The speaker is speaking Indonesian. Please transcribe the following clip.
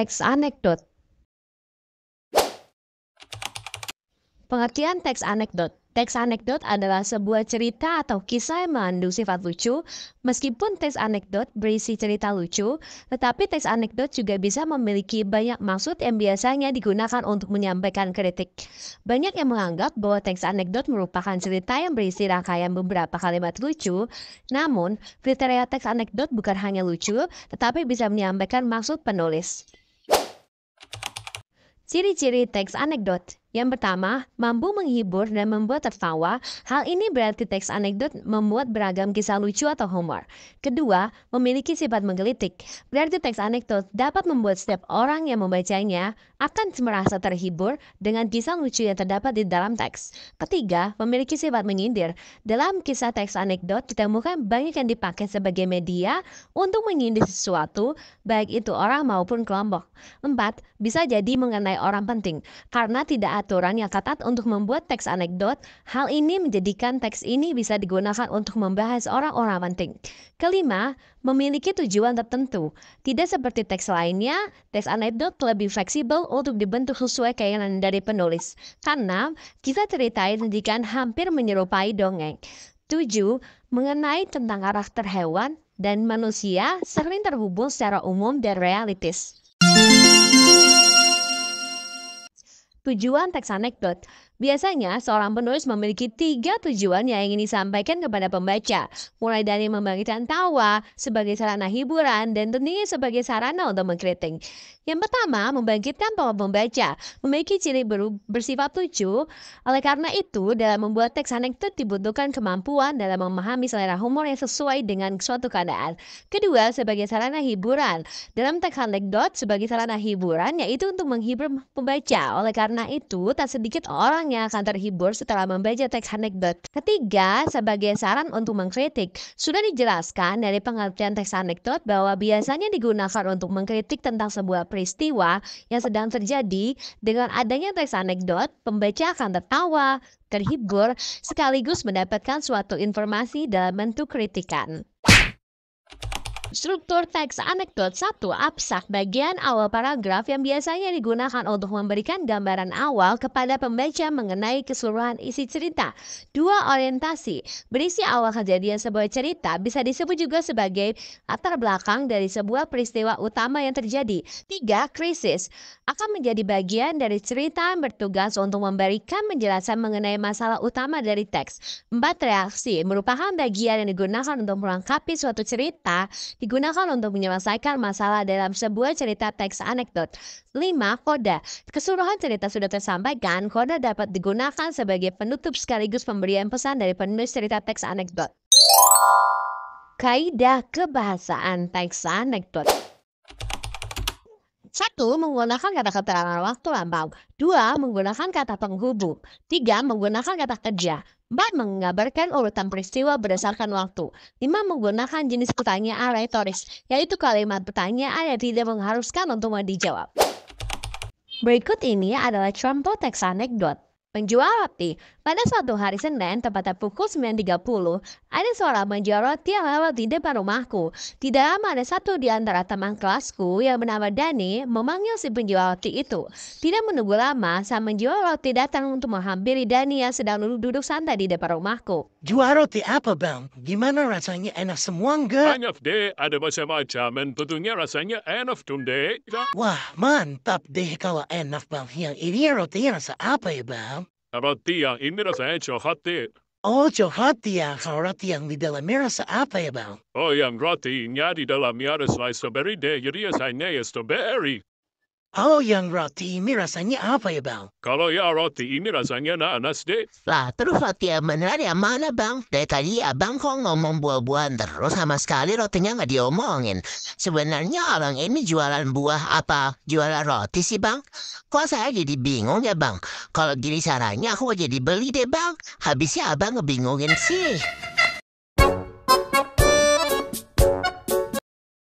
Teks anekdot. Pengertian teks anekdot. Teks anekdot adalah sebuah cerita atau kisah yang mengandung sifat lucu. Meskipun teks anekdot berisi cerita lucu, tetapi teks anekdot juga bisa memiliki banyak maksud yang biasanya digunakan untuk menyampaikan kritik. Banyak yang menganggap bahwa teks anekdot merupakan cerita yang berisi rangkaian beberapa kalimat lucu. Namun, kriteria teks anekdot bukan hanya lucu, tetapi bisa menyampaikan maksud penulis. Ciri-ciri teks anekdot. Yang pertama, mampu menghibur dan membuat tertawa. Hal ini berarti teks anekdot membuat beragam kisah lucu atau humor. Kedua, memiliki sifat menggelitik. Berarti teks anekdot dapat membuat setiap orang yang membacanya akan merasa terhibur dengan kisah lucu yang terdapat di dalam teks. Ketiga, memiliki sifat menyindir. Dalam kisah teks anekdot ditemukan banyak yang dipakai sebagai media untuk menyindir sesuatu, baik itu orang maupun kelompok. 4. Bisa jadi mengenai orang penting, karena tidak aturan yang ketat untuk membuat teks anekdot. Hal ini menjadikan teks ini bisa digunakan untuk membahas orang-orang penting. Kelima, memiliki tujuan tertentu. Tidak seperti teks lainnya, teks anekdot lebih fleksibel untuk dibentuk sesuai keinginan dari penulis. Karena kisah cerita yang disajikan hampir menyerupai dongeng. 7. Mengenai tentang karakter hewan dan manusia sering terhubung secara umum dan realistis. Tujuan teks anekdot. Biasanya, seorang penulis memiliki 3 tujuan yang ingin disampaikan kepada pembaca, mulai dari membangkitkan tawa sebagai sarana hiburan dan tentunya sebagai sarana untuk mengkritik. Yang pertama, membangkitkan tawa pembaca, memiliki ciri bersifat lucu. Oleh karena itu, dalam membuat teks anekdot dibutuhkan kemampuan dalam memahami selera humor yang sesuai dengan suatu keadaan. Kedua, sebagai sarana hiburan. Dalam teks anekdot sebagai sarana hiburan, yaitu untuk menghibur pembaca. Oleh karena itu, tak sedikit orang yang akan terhibur setelah membaca teks anekdot. Ketiga, sebagai saran untuk mengkritik. Sudah dijelaskan dari pengertian teks anekdot bahwa biasanya digunakan untuk mengkritik tentang sebuah peristiwa yang sedang terjadi. Dengan adanya teks anekdot, pembaca akan tertawa, terhibur, sekaligus mendapatkan suatu informasi dalam bentuk kritikan. Struktur teks anekdot. 1. Abstrak. Bagian awal paragraf yang biasanya digunakan untuk memberikan gambaran awal kepada pembaca mengenai keseluruhan isi cerita. 2. Orientasi. Berisi awal kejadian sebuah cerita bisa disebut juga sebagai latar belakang dari sebuah peristiwa utama yang terjadi. 3. Krisis. Akan menjadi bagian dari cerita yang bertugas untuk memberikan penjelasan mengenai masalah utama dari teks. 4. Reaksi. Merupakan bagian yang digunakan untuk melengkapi suatu cerita, digunakan untuk menyelesaikan masalah dalam sebuah cerita teks anekdot. 5. Koda. Keseluruhan cerita sudah tersampaikan, koda dapat digunakan sebagai penutup sekaligus pemberian pesan dari penulis cerita teks anekdot. Kaidah kebahasaan teks anekdot. 1. Menggunakan kata keterangan waktu lampau. 2. Menggunakan kata penghubung. 3. Menggunakan kata kerja. 4. Mengabarkan urutan peristiwa berdasarkan waktu. 5. Menggunakan jenis pertanyaan retoris, yaitu kalimat pertanyaan yang tidak mengharuskan untuk dijawab. Berikut ini adalah contoh teks anekdot. Penjual roti. Pada suatu hari Senin, tepatnya pukul 9.30, ada seorang penjual roti yang lewat di depan rumahku. Tidak lama ada satu di antara teman kelasku yang bernama Dani memanggil si penjual roti itu. Tidak menunggu lama, sang penjual roti datang untuk menghampiri Dani yang sedang duduk santai di depan rumahku. Jual roti apa, Bang? Gimana rasanya, enak semua enggak? Enak deh, ada macam-macam dan tentunya rasanya enak tuh deh. Wah, mantap deh kalau enak, Bang. Yang ini roti rasa apa ya, Bang? Roti yang ini rasanya coklat deh. Oh, coklat ya. Kalau roti yang di dalamnya rasa apa ya, Bang? Oh, yang rotinya di dalamnya ada slice strawberry deh, jadi rasanya ya strawberry. Oh, yang roti ini rasanya apa ya, Bang? Kalau ya roti ini rasanya nanas deh. Lah, terus roti yang beneran yang mana, Bang? Dari tadi abang kok ngomong buah-buahan terus, sama sekali rotinya nggak diomongin. Sebenarnya orang ini jualan buah apa jualan roti sih, Bang? Kok saya jadi bingung ya, Bang? Kalau gini caranya aku jadi beli deh, Bang. Habisnya abang ngebingungin sih.